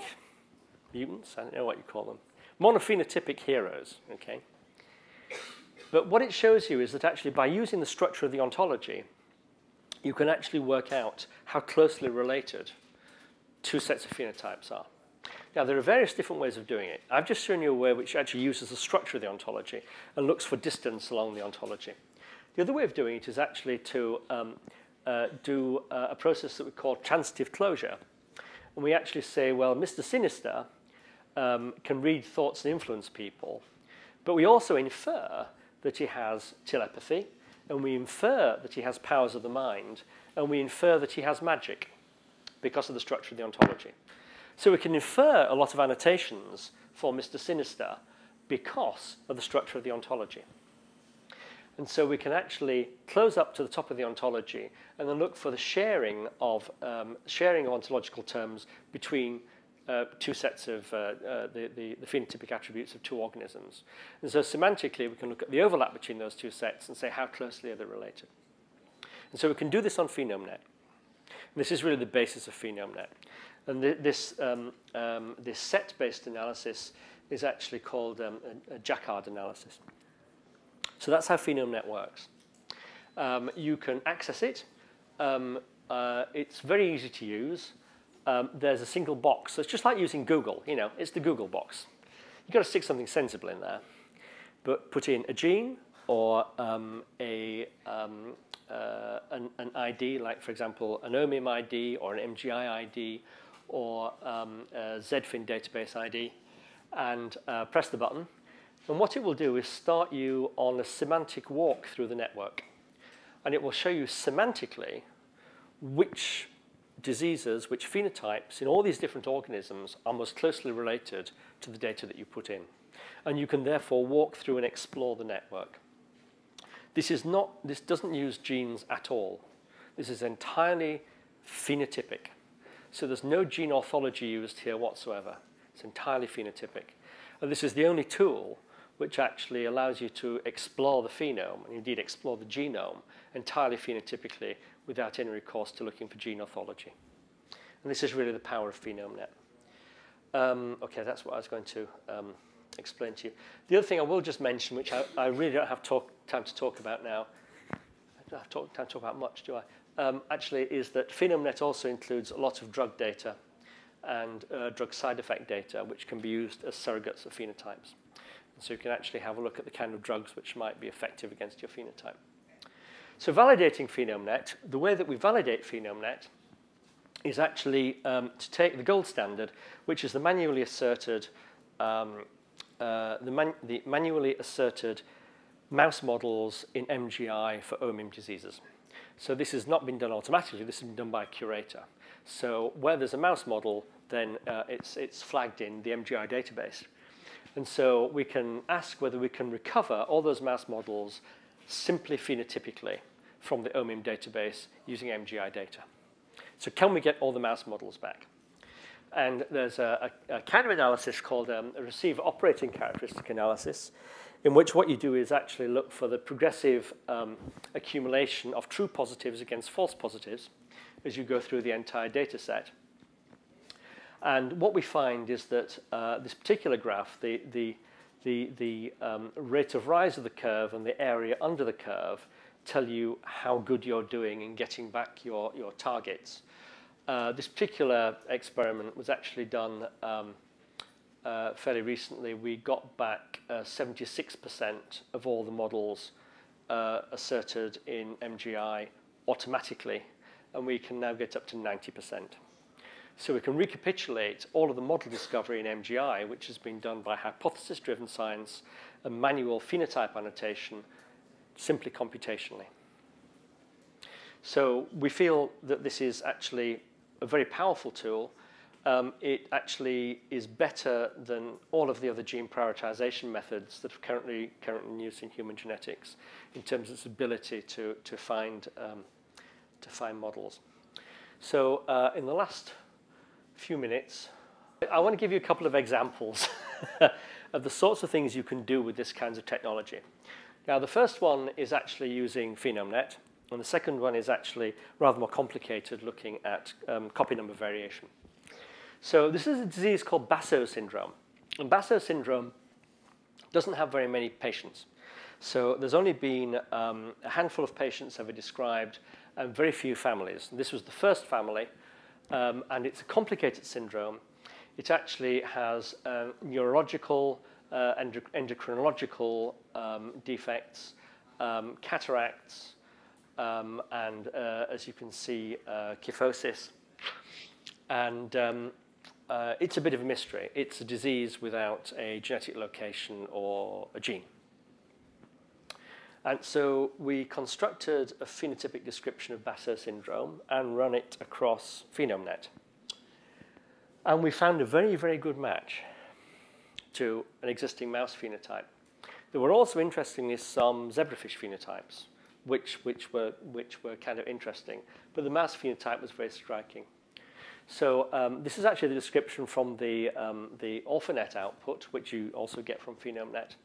mutants, I don't know what you call them. Monophenotypic heroes, okay? But what it shows you is that actually by using the structure of the ontology, you can actually work out how closely related two sets of phenotypes are. Now, there are various different ways of doing it. I've just shown you a way which actually uses the structure of the ontology and looks for distance along the ontology. The other way of doing it is actually to do a process that we call transitive closure. And we actually say, well, Mr. Sinister can read thoughts and influence people, but we also infer that he has telepathy, and we infer that he has powers of the mind, and we infer that he has magic because of the structure of the ontology. So we can infer a lot of annotations for Mr. Sinister because of the structure of the ontology. And so we can actually close up to the top of the ontology and then look for the sharing of ontological terms between two sets of the phenotypic attributes of two organisms. And so semantically, we can look at the overlap between those two sets and say how closely are they related. And so we can do this on PhenomeNet. And this is really the basis of PhenomeNet. And this set-based analysis is actually called a Jacquard analysis. So that's how PhenomeNet works. You can access it. It's very easy to use. There's a single box. So it's just like using Google. You know, it's the Google box. You've got to stick something sensible in there. But put in a gene or an ID, like, for example, an OMIM ID or an MGI ID or a ZFIN database ID, and press the button. And what it will do is start you on a semantic walk through the network. And it will show you semantically which diseases, which phenotypes in all these different organisms are most closely related to the data that you put in. And you can therefore walk through and explore the network. This doesn't use genes at all. This is entirely phenotypic. So there's no gene orthology used here whatsoever. It's entirely phenotypic. And this is the only tool which actually allows you to explore the phenome, and indeed explore the genome, entirely phenotypically without any recourse to looking for gene orthology. And this is really the power of PhenomeNet. Okay, that's what I was going to explain to you. The other thing I will just mention, which I really don't have time to talk about now, I don't have time to talk about much, do I? Actually, is that PhenomeNet also includes a lot of drug data and drug side effect data, which can be used as surrogates of phenotypes. And so you can actually have a look at the kind of drugs which might be effective against your phenotype. So validating PhenomeNet, the way that we validate PhenomeNet is actually to take the gold standard, which is the manually asserted manually asserted mouse models in MGI for OMIM diseases. So this has not been done automatically. This has been done by a curator. So where there's a mouse model, then it's flagged in the MGI database. And so we can ask whether we can recover all those mouse models simply phenotypically from the OMIM database using MGI data. So can we get all the mouse models back? And there's a kind of analysis called a receiver operating characteristic analysis, in which what you do is actually look for the progressive accumulation of true positives against false positives as you go through the entire data set. And what we find is that this particular graph, the rate of rise of the curve and the area under the curve tell you how good you're doing in getting back your targets. This particular experiment was actually done fairly recently. We got back 76% of all the models asserted in MGI automatically, and we can now get up to 90%. So we can recapitulate all of the model discovery in MGI, which has been done by hypothesis-driven science and manual phenotype annotation, simply computationally. So we feel that this is actually a very powerful tool. It actually is better than all of the other gene prioritization methods that are currently in use in human genetics in terms of its ability to find models. So in the last few minutes, I want to give you a couple of examples of the sorts of things you can do with this kinds of technology. Now, the first one is actually using PhenomeNet, and the second one is actually rather more complicated, looking at copy number variation. So this is a disease called Basso syndrome. And Basso syndrome doesn't have very many patients. So there's only been a handful of patients ever described and very few families. And this was the first family, and it's a complicated syndrome. It actually has neurological, endocrinological defects, cataracts, and as you can see, kyphosis. And it's a bit of a mystery. It's a disease without a genetic location or a gene. And so we constructed a phenotypic description of Basso syndrome and run it across PhenomeNet. And we found a very, very good match to an existing mouse phenotype. There were also, interestingly, some zebrafish phenotypes, which were kind of interesting. But the mouse phenotype was very striking. So this is actually the description from the AlphaNet output, which you also get from PhenomeNet.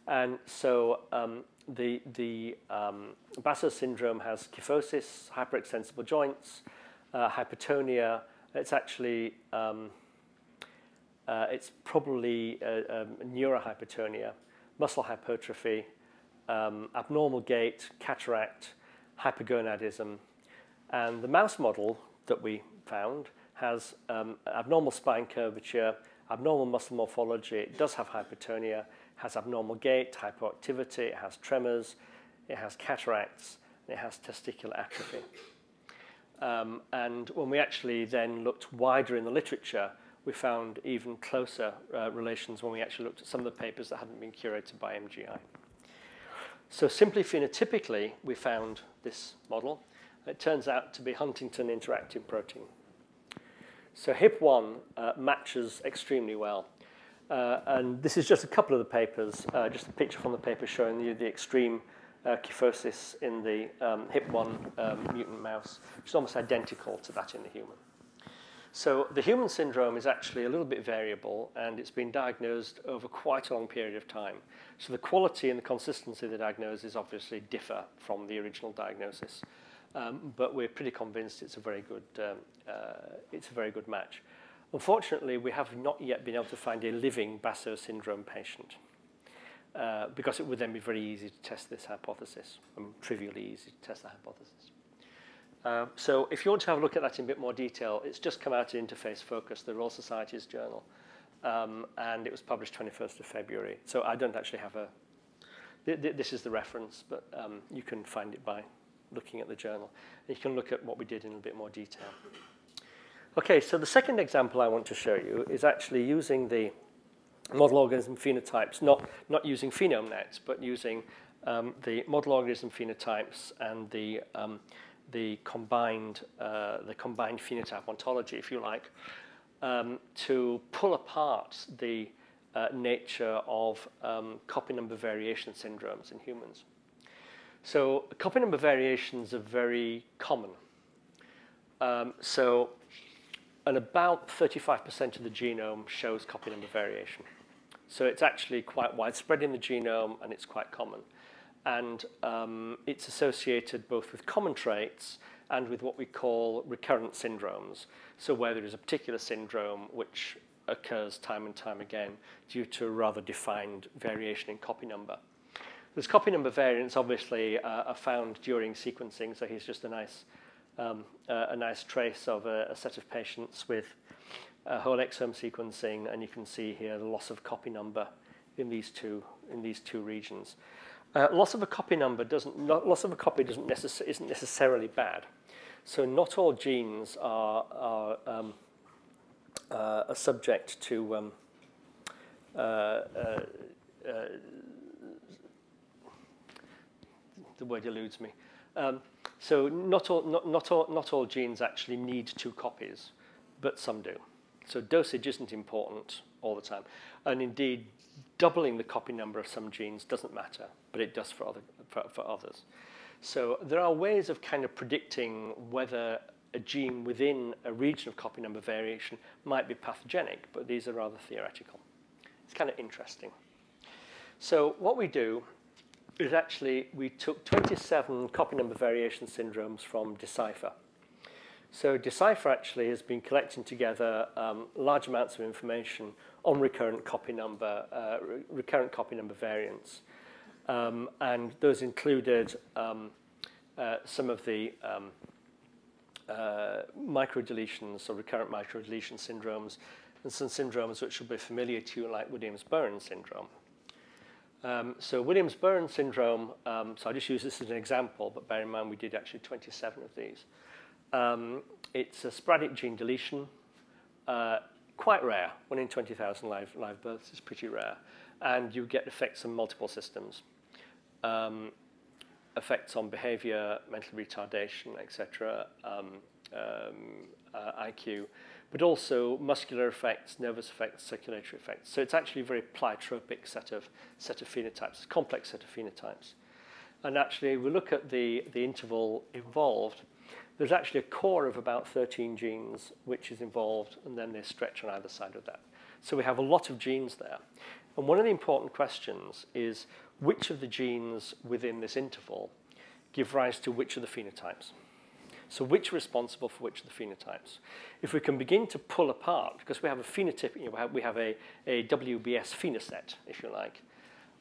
And so the Basso syndrome has kyphosis, hyperextensible joints, hypertonia. It's actually it's probably neurohypertonia, muscle hypertrophy, abnormal gait, cataract, hypergonadism. And the mouse model that we found has abnormal spine curvature, abnormal muscle morphology. It does have hypertonia, has abnormal gait, hyperactivity, it has tremors, it has cataracts, and it has testicular atrophy. And when we actually then looked wider in the literature, we found even closer relations when we actually looked at some of the papers that hadn't been curated by MGI. So simply phenotypically, we found this model. It turns out to be Huntington interacting protein. So HIP1 matches extremely well. And this is just a couple of the papers, just a picture from the paper showing you the extreme kyphosis in the HIP1 mutant mouse, which is almost identical to that in the human. So the human syndrome is actually a little bit variable, and it's been diagnosed over quite a long period of time. So the quality and the consistency of the diagnosis obviously differ from the original diagnosis. But we're pretty convinced it's a very good match. Unfortunately, we have not yet been able to find a living Basso syndrome patient because it would then be very easy to test this hypothesis, trivially easy to test the hypothesis. So if you want to have a look at that in a bit more detail, it's just come out in Interface Focus, the Royal Society's journal, and it was published 21st of February. So I don't actually have this is the reference, but you can find it by looking at the journal. And you can look at what we did in a bit more detail. Okay, so the second example I want to show you is actually using the model organism phenotypes, not using PhenomeNet, but using the model organism phenotypes and the combined phenotype ontology, if you like, to pull apart the nature of copy number variation syndromes in humans. So copy number variations are very common. And about 35% of the genome shows copy number variation. So it's actually quite widespread in the genome, and it's quite common. And it's associated both with common traits and with what we call recurrent syndromes. So where there is a particular syndrome which occurs time and time again due to a rather defined variation in copy number. Those copy number variants obviously are found during sequencing, so here's just a nice trace of a set of patients with whole exome sequencing, and you can see here the loss of copy number in these two regions. Loss of a copy isn't necessarily bad. So not all genes are subject to the word eludes me. So not all genes actually need 2 copies, but some do. So dosage isn't important all the time, and indeed, doubling the copy number of some genes doesn't matter, but it does for others. So there are ways of kind of predicting whether a gene within a region of copy number variation might be pathogenic, but these are rather theoretical. It's kind of interesting. So what we do is actually we took 27 copy number variation syndromes from Decipher. So Decipher actually has been collecting together large amounts of information on recurrent copy number variants. And those included some of the microdeletions or recurrent microdeletion syndromes, and some syndromes which will be familiar to you, like Williams-Byrne syndrome. So Williams-Byrne syndrome, so I just use this as an example, but bear in mind we did actually 27 of these. It's a sporadic gene deletion, quite rare. 1 in 20,000 live births is pretty rare. And you get effects on multiple systems. Effects on behavior, mental retardation, etc., IQ. but also muscular effects, nervous effects, circulatory effects. So it's actually a very pleiotropic set of phenotypes, a complex set of phenotypes. And actually, we look at the interval involved. There's actually a core of about 13 genes which is involved, and then they stretch on either side of that. So we have a lot of genes there. And one of the important questions is which of the genes within this interval give rise to which of the phenotypes. So which are responsible for which of the phenotypes? If we can begin to pull apart, because we have a phenotype, we have a WBS phenoset, if you like,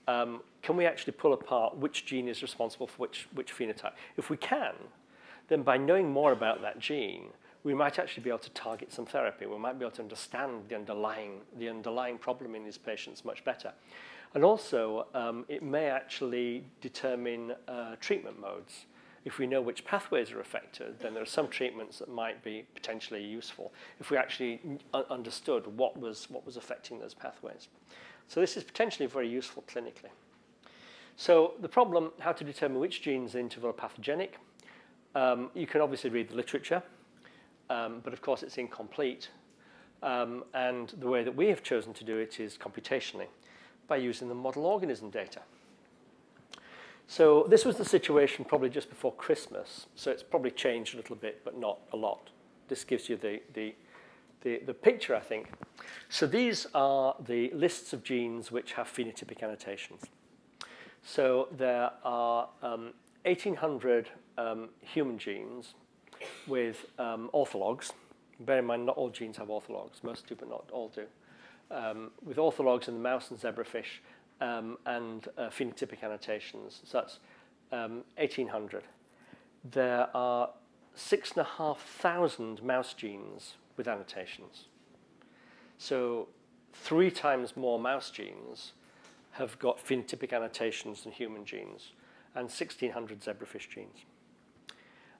can we actually pull apart which gene is responsible for which phenotype? If we can, then by knowing more about that gene, we might actually be able to target some therapy. We might be able to understand the underlying problem in these patients much better. And also, it may actually determine treatment modes. If we know which pathways are affected, then there are some treatments that might be potentially useful if we actually understood what was affecting those pathways. So this is potentially very useful clinically. So the problem, how to determine which genes in the interval are pathogenic. You can obviously read the literature, but of course it's incomplete. And the way that we have chosen to do it is computationally, by using the model organism data. So this was the situation probably just before Christmas. So it's probably changed a little bit, but not a lot. This gives you the picture, I think. So these are the lists of genes which have phenotypic annotations. So there are 1,800 human genes with orthologs. Bear in mind, not all genes have orthologs. Most do, but not all do. With orthologs in the mouse and zebrafish, and phenotypic annotations. So that's 1,800. There are 6,500 mouse genes with annotations. So 3 times more mouse genes have got phenotypic annotations than human genes, and 1,600 zebrafish genes.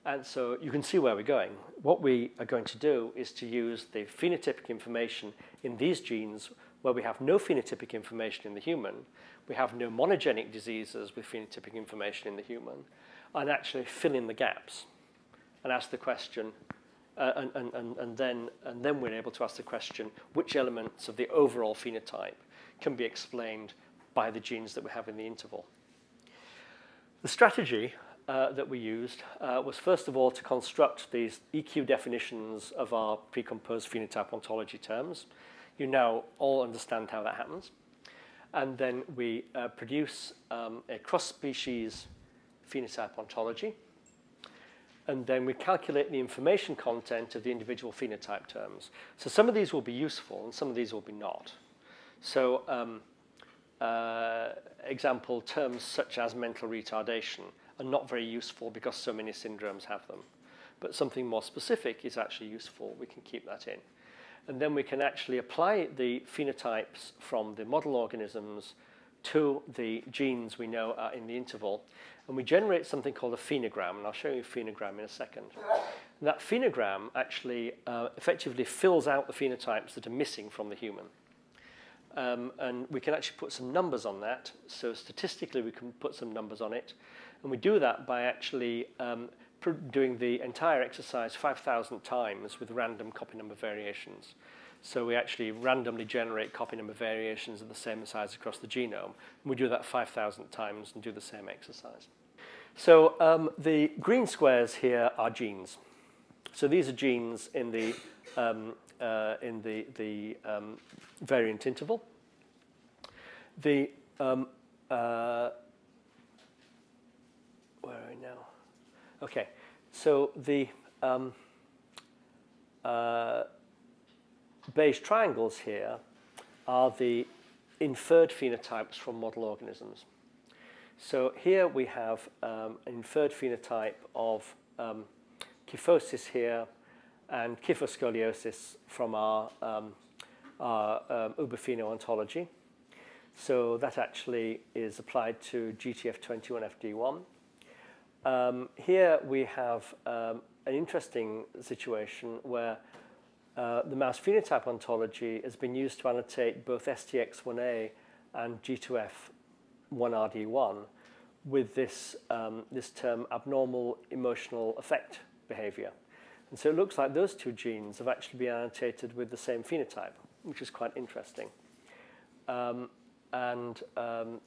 And so you can see where we're going. What we are going to do is to use the phenotypic information in these genes where we have no phenotypic information in the human, we have no monogenic diseases with phenotypic information in the human, and actually fill in the gaps and ask the question, and then we're able to ask the question, which elements of the overall phenotype can be explained by the genes that we have in the interval. The strategy that we used was first of all to construct these EQ definitions of our precomposed phenotype ontology terms. You now all understand how that happens. And then we produce a cross-species phenotype ontology. And then we calculate the information content of the individual phenotype terms. So some of these will be useful and some of these will be not. So example, terms such as mental retardation are not very useful because so many syndromes have them. But something more specific is actually useful. We can keep that in. And then we can actually apply the phenotypes from the model organisms to the genes we know are in the interval. And we generate something called a phenogram. And I'll show you a phenogram in a second. And that phenogram actually effectively fills out the phenotypes that are missing from the human. And we can actually put some numbers on that. So statistically, we can put some numbers on it. And we do that by actually doing the entire exercise 5,000 times with random copy number variations. So we actually randomly generate copy number variations of the same size across the genome. And we do that 5,000 times and do the same exercise. So the green squares here are genes. So these are genes in the variant interval. The where are we now? Okay, so the beige triangles here are the inferred phenotypes from model organisms. So here we have an inferred phenotype of kyphosis here and kyphoscoliosis from our uberpheno ontology. So that actually is applied to GTF21FD1. Here we have an interesting situation where the mouse phenotype ontology has been used to annotate both STX1A and G2F1RD1 with this, this term abnormal emotional affect behavior. And so it looks like those two genes have actually been annotated with the same phenotype, which is quite interesting.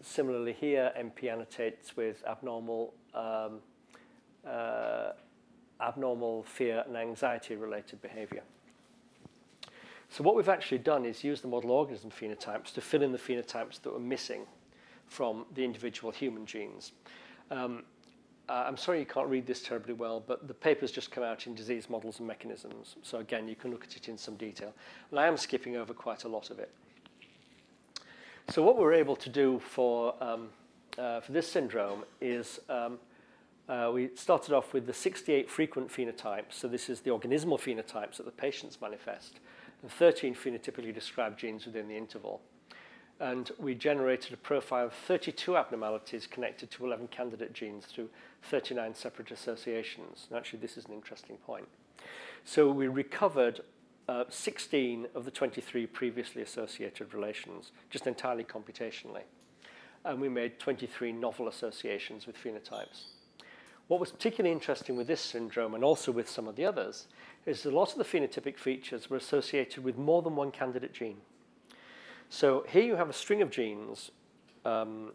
Similarly here, MP annotates with abnormal fear and anxiety-related behavior. So what we've actually done is use the model organism phenotypes to fill in the phenotypes that were missing from the individual human genes. I'm sorry you can't read this terribly well, but the paper's just come out in Disease Models and Mechanisms. So again, you can look at it in some detail. And I am skipping over quite a lot of it. So what we're able to do for this syndrome is we started off with the 68 frequent phenotypes. So this is the organismal phenotypes that the patients manifest, and 13 phenotypically described genes within the interval. And we generated a profile of 32 abnormalities connected to 11 candidate genes through 39 separate associations. And actually, this is an interesting point. So we recovered 16 of the 23 previously associated relations, just entirely computationally. And we made 23 novel associations with phenotypes. What was particularly interesting with this syndrome, and also with some of the others, is that a lot of the phenotypic features were associated with more than one candidate gene. So here you have a string of genes in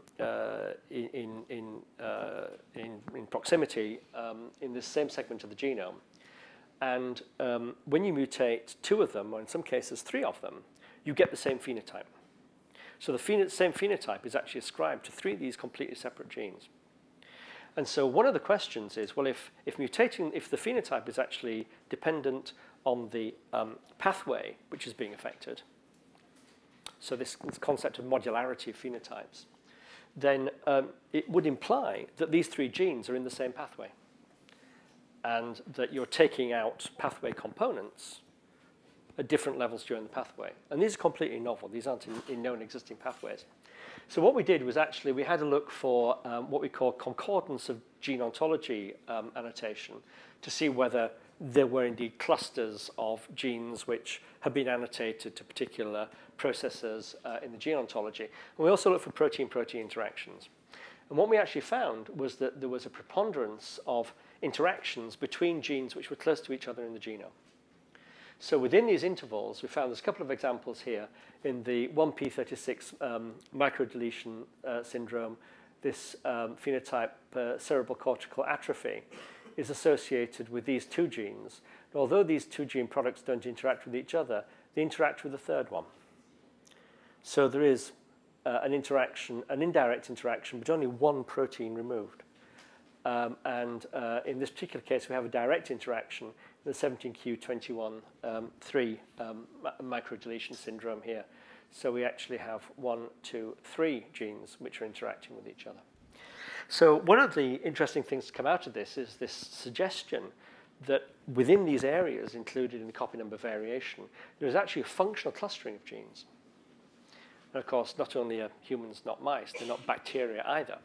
proximity in this same segment of the genome. And when you mutate 2 of them, or in some cases 3 of them, you get the same phenotype. So the same phenotype is actually ascribed to 3 of these completely separate genes. And so one of the questions is, well, if the phenotype is actually dependent on the pathway which is being affected, so this concept of modularity of phenotypes, then it would imply that these 3 genes are in the same pathway, and that you're taking out pathway components at different levels during the pathway. And these are completely novel. These aren't in known existing pathways. So what we did was actually we had a look for what we call concordance of gene ontology annotation to see whether there were indeed clusters of genes which have been annotated to particular processes in the gene ontology. And we also looked for protein-protein interactions. And what we actually found was that there was a preponderance of interactions between genes which were close to each other in the genome. So within these intervals, we found there's a couple of examples here. In the 1p36 microdeletion syndrome, this phenotype cerebral cortical atrophy is associated with these 2 genes. And although these 2 gene products don't interact with each other, they interact with the 3rd one. So there is an indirect interaction, but only 1 protein removed. In this particular case, we have a direct interaction in the 17q21.3 microdeletion syndrome here. So we actually have 1, 2, 3 genes which are interacting with each other. So one of the interesting things to come out of this is this suggestion that within these areas included in the copy number variation, there is actually a functional clustering of genes. And of course, not only are humans not mice, they're not bacteria either.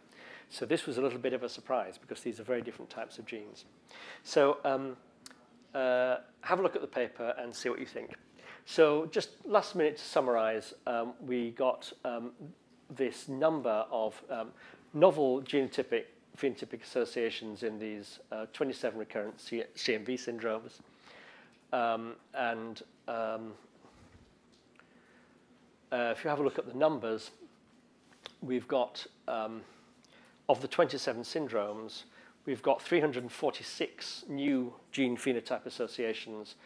So this was a little bit of a surprise because these are very different types of genes. So have a look at the paper and see what you think. So just last minute to summarize, we got this number of novel phenotypic associations in these 27 recurrent CMV syndromes. If you have a look at the numbers, we've got, of the 27 syndromes, we've got 346 new gene phenotype associations,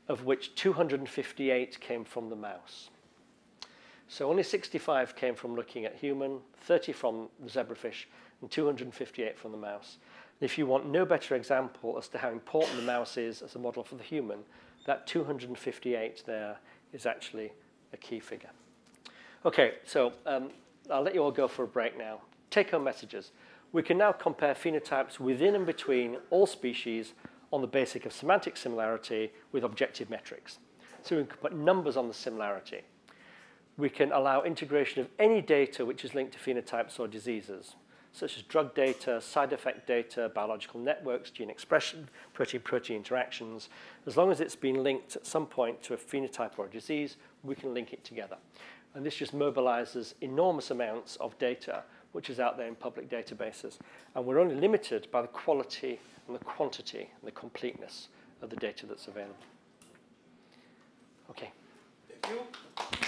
of which 258 came from the mouse. So only 65 came from looking at human, 30 from the zebrafish, and 258 from the mouse. And if you want no better example as to how important the mouse is as a model for the human, that 258 there is actually a key figure. Okay, so I'll let you all go for a break now. Take-home messages. We can now compare phenotypes within and between all species on the basis of semantic similarity with objective metrics. So we can put numbers on the similarity. We can allow integration of any data which is linked to phenotypes or diseases, such as drug data, side effect data, biological networks, gene expression, protein-protein interactions. As long as it's been linked at some point to a phenotype or a disease, we can link it together. And this just mobilizes enormous amounts of data which is out there in public databases. And we're only limited by the quality and the quantity and the completeness of the data that's available. Okay. Thank you.